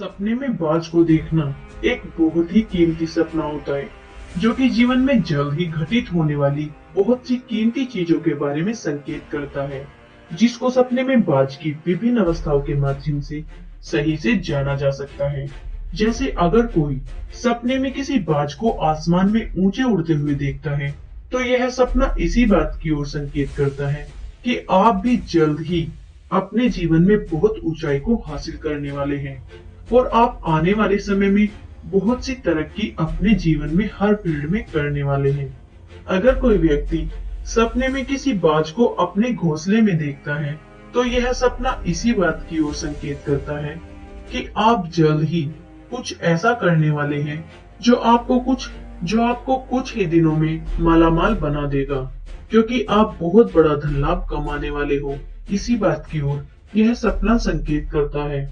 सपने में बाज को देखना एक बहुत ही कीमती सपना होता है, जो कि जीवन में जल्द ही घटित होने वाली बहुत सी कीमती चीजों के बारे में संकेत करता है, जिसको सपने में बाज की विभिन्न अवस्थाओं के माध्यम से सही से जाना जा सकता है। जैसे अगर कोई सपने में किसी बाज को आसमान में ऊंचे उड़ते हुए देखता है, तो यह सपना इसी बात की ओर संकेत करता है कि आप भी जल्द ही अपने जीवन में बहुत ऊंचाई को हासिल करने वाले हैं और आप आने वाले समय में बहुत सी तरक्की अपने जीवन में हर फील्ड में करने वाले हैं। अगर कोई व्यक्ति सपने में किसी बाज को अपने घोंसले में देखता है, तो यह सपना इसी बात की ओर संकेत करता है कि आप जल्द ही कुछ ऐसा करने वाले हैं जो आपको कुछ ही दिनों में मालामाल बना देगा, क्योंकि आप बहुत बड़ा धन लाभ कमाने वाले हो। इसी बात की ओर यह सपना संकेत करता है।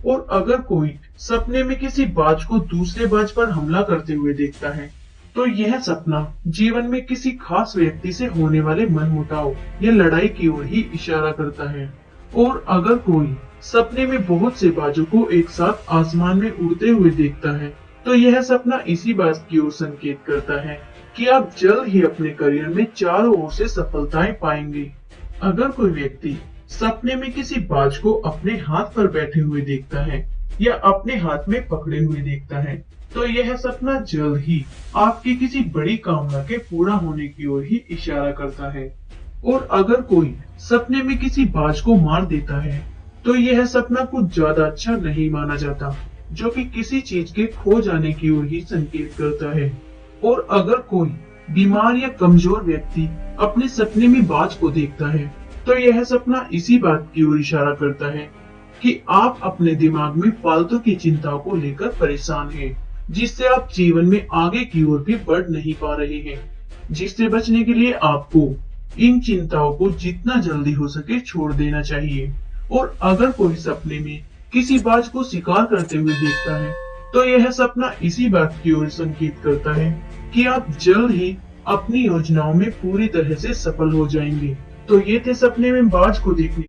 और अगर कोई सपने में किसी बाज को दूसरे बाज पर हमला करते हुए देखता है, तो यह सपना जीवन में किसी खास व्यक्ति से होने वाले मनमुटाव या लड़ाई की ओर ही इशारा करता है। और अगर कोई सपने में बहुत से बाजों को एक साथ आसमान में उड़ते हुए देखता है, तो यह सपना इसी बात की ओर संकेत करता है कि आप जल्द ही अपने करियर में चारों ओर से सफलताएं पाएंगे। अगर कोई व्यक्ति सपने में किसी बाज को अपने हाथ पर बैठे हुए देखता है या अपने हाथ में पकड़े हुए देखता है, तो यह सपना जल्द ही आपकी किसी बड़ी कामना के पूरा होने की ओर ही इशारा करता है। और अगर कोई सपने में किसी बाज को मार देता है, तो यह सपना कुछ ज्यादा अच्छा नहीं माना जाता, जो कि किसी चीज के खो जाने की ओर ही संकेत करता है। और अगर कोई बीमार या कमजोर व्यक्ति अपने सपने में बाज को देखता है, तो यह सपना इसी बात की ओर इशारा करता है कि आप अपने दिमाग में फालतू की चिंताओं को लेकर परेशान हैं, जिससे आप जीवन में आगे की ओर भी बढ़ नहीं पा रहे हैं। जिससे बचने के लिए आपको इन चिंताओं को जितना जल्दी हो सके छोड़ देना चाहिए। और अगर कोई सपने में किसी बाज को शिकार करते हुए देखता है, तो यह सपना इसी बात की ओर संकेत करता है कि आप जल्द ही अपनी योजनाओं में पूरी तरह से सफल हो जाएंगे। तो ये थे सपने में बाज को देखने